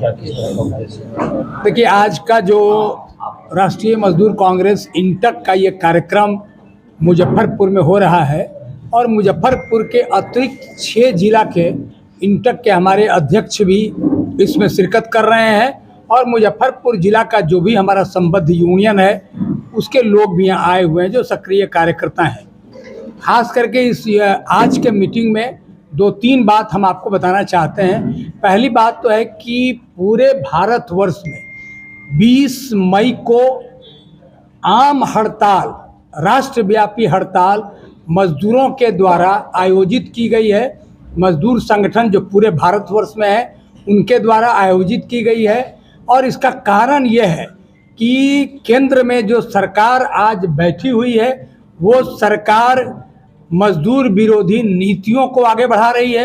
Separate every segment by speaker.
Speaker 1: क्या किस तरह का उद्देश्य?
Speaker 2: देखिए, आज का जो राष्ट्रीय मजदूर कांग्रेस इंटक का ये कार्यक्रम मुजफ्फरपुर में हो रहा है और मुजफ्फरपुर के अतिरिक्त 6 जिला के इंटक के हमारे अध्यक्ष भी इसमें शिरकत कर रहे हैं और मुजफ्फरपुर जिला का जो भी हमारा संबद्ध यूनियन है उसके लोग भी यहाँ आए हुए हैं जो सक्रिय कार्यकर्ता हैं। खास करके इस आज के मीटिंग में 2-3 बात हम आपको बताना चाहते हैं। पहली बात तो है कि पूरे भारतवर्ष में 20 मई को आम हड़ताल, राष्ट्रव्यापी हड़ताल मजदूरों के द्वारा आयोजित की गई है। मजदूर संगठन जो पूरे भारतवर्ष में है उनके द्वारा आयोजित की गई है और इसका कारण यह है कि केंद्र में जो सरकार आज बैठी हुई है वो सरकार मजदूर विरोधी नीतियों को आगे बढ़ा रही है।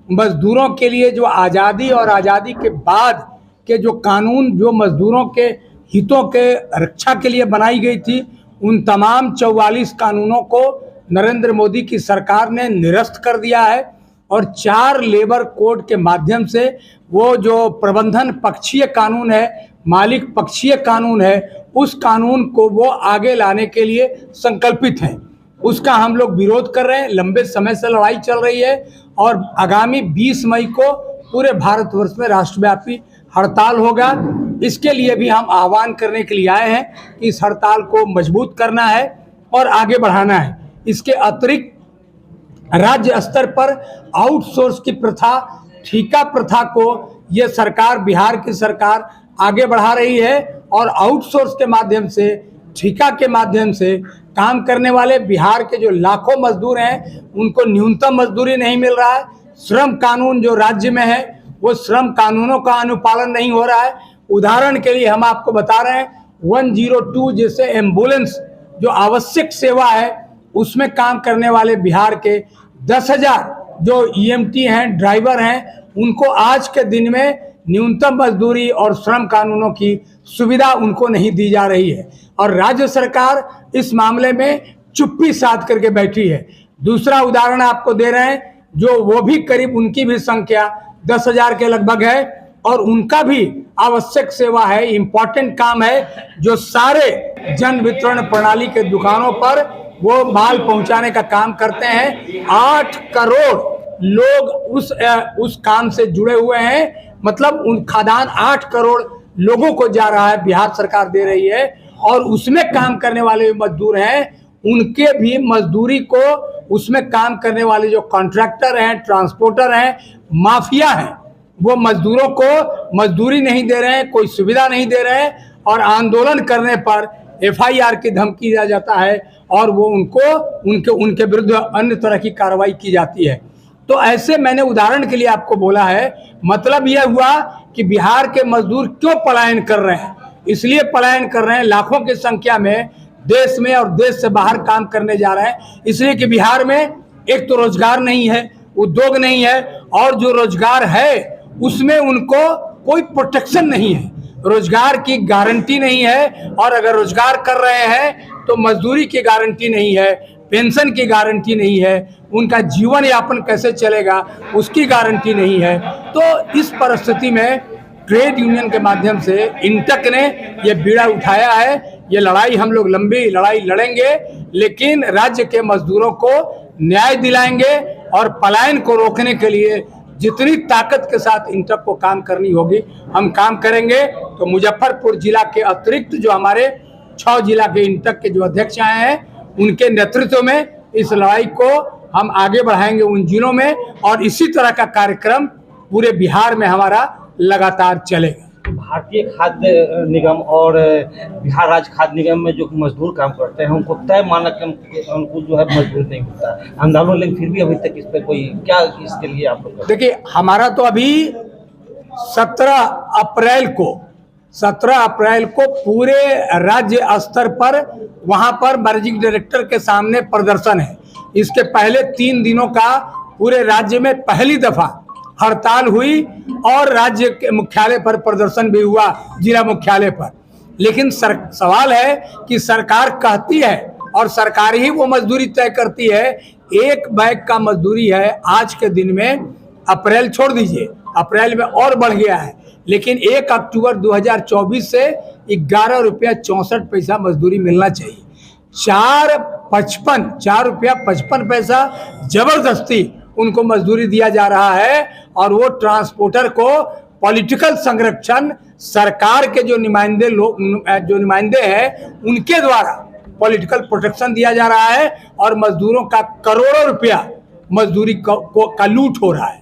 Speaker 2: मजदूरों के लिए जो आज़ादी और आज़ादी के बाद के जो कानून जो मजदूरों के हितों के रक्षा के लिए बनाई गई थी उन तमाम 44 कानूनों को नरेंद्र मोदी की सरकार ने निरस्त कर दिया है और 4 लेबर कोड के माध्यम से वो जो प्रबंधन पक्षीय कानून है, मालिक पक्षीय कानून है, उस कानून को वो आगे लाने के लिए संकल्पित हैं। उसका हम लोग विरोध कर रहे हैं। लंबे समय से लड़ाई चल रही है और आगामी 20 मई को पूरे भारतवर्ष में राष्ट्रव्यापी हड़ताल होगा। इसके लिए भी हम आह्वान करने के लिए आए हैं कि इस हड़ताल को मजबूत करना है और आगे बढ़ाना है। इसके अतिरिक्त राज्य स्तर पर आउटसोर्स की प्रथा, ठेका प्रथा को ये सरकार, बिहार की सरकार आगे बढ़ा रही है और आउटसोर्स के माध्यम से, ठेका के माध्यम से काम करने वाले बिहार के जो लाखों मजदूर हैं उनको न्यूनतम मजदूरी नहीं मिल रहा है। श्रम कानून जो राज्य में है वो श्रम कानूनों का अनुपालन नहीं हो रहा है। उदाहरण के लिए हम आपको बता रहे हैं 102 जैसे एम्बुलेंस जो आवश्यक सेवा है उसमें काम करने वाले बिहार के 10,000 जो ईएमटी हैं, ड्राइवर हैं, उनको आज के दिन में न्यूनतम मजदूरी और श्रम कानूनों की सुविधा उनको नहीं दी जा रही है और राज्य सरकार इस मामले में चुप्पी साध करके बैठी है। दूसरा उदाहरण आपको दे रहे हैं जो वो भी करीब उनकी भी संख्या 10,000 के लगभग है और उनका भी आवश्यक सेवा है, इम्पोर्टेंट काम है, जो सारे जन वितरण प्रणाली के दुकानों पर वो माल पहुंचाने का काम करते हैं। 8 करोड़ लोग उस काम से जुड़े हुए हैं। मतलब उन खादान 8 करोड़ लोगों को जा रहा है, बिहार सरकार दे रही है और उसमें काम करने वाले मजदूर हैं उनके भी मजदूरी को, उसमें काम करने वाले जो कॉन्ट्रैक्टर हैं, ट्रांसपोर्टर हैं, माफिया हैं, वो मजदूरों को मजदूरी नहीं दे रहे हैं, कोई सुविधा नहीं दे रहे हैं और आंदोलन करने पर FIR की धमकी दिया जाता है और वो उनके विरुद्ध अन्य तरह की कार्रवाई की जाती है। तो ऐसे मैंने उदाहरण के लिए आपको बोला है। मतलब यह हुआ कि बिहार के मजदूर क्यों पलायन कर रहे हैं। इसलिए पलायन कर रहे हैं, लाखों की संख्या में देश में और देश से बाहर काम करने जा रहे हैं, इसलिए कि बिहार में एक तो रोजगार नहीं है, उद्योग नहीं है और जो रोजगार है उसमें उनको कोई प्रोटेक्शन नहीं है, रोजगार की गारंटी नहीं है और अगर रोजगार कर रहे हैं तो मजदूरी की गारंटी नहीं है, पेंशन की गारंटी नहीं है, उनका जीवन यापन कैसे चलेगा उसकी गारंटी नहीं है। तो इस परिस्थिति में ट्रेड यूनियन के माध्यम से इंटक ने ये बीड़ा उठाया है। ये लड़ाई हम लोग लंबी लड़ाई लड़ेंगे, लेकिन राज्य के मजदूरों को न्याय दिलाएंगे और पलायन को रोकने के लिए जितनी ताकत के साथ इंटक को काम करनी होगी हम काम करेंगे। तो मुजफ्फरपुर जिला के अतिरिक्त जो हमारे 6 जिला के इंटक के जो अध्यक्ष आए हैं उनके नेतृत्व में इस लड़ाई को हम आगे बढ़ाएंगे उन जिलों में और इसी तरह का कार्यक्रम पूरे बिहार में हमारा लगातार चलेगा।
Speaker 1: भारतीय खाद्य निगम और बिहार राज्य खाद्य निगम में जो मजदूर काम करते हैं उनको तय मानक के अनुकूल जो है मजदूर नहीं होता है आंदोलन, लेकिन फिर भी अभी तक इस पर कोई क्या इसके लिए आप लोग?
Speaker 2: देखिए, हमारा तो अभी 17 अप्रैल को पूरे राज्य स्तर पर वहां पर मैनेजिंग डायरेक्टर के सामने प्रदर्शन है। इसके पहले 3 दिनों का पूरे राज्य में पहली दफा हड़ताल हुई और राज्य के मुख्यालय पर प्रदर्शन भी हुआ, जिला मुख्यालय पर। लेकिन सवाल है कि सरकार कहती है और सरकार ही वो मजदूरी तय करती है। एक बैग का मजदूरी है आज के दिन में, अप्रैल छोड़ दीजिए, अप्रैल में और बढ़ गया है, लेकिन 1 अक्टूबर 2024 से 11 रुपया 64 पैसा मजदूरी मिलना चाहिए। 4 रुपया 55 पैसा जबरदस्ती उनको मजदूरी दिया जा रहा है, और वो ट्रांसपोर्टर को पॉलिटिकल संरक्षण सरकार के जो नुमाइंदे हैं उनके द्वारा पॉलिटिकल प्रोटेक्शन दिया जा रहा है, और मजदूरों का करोड़ों रुपया मजदूरी का लूट हो रहा है।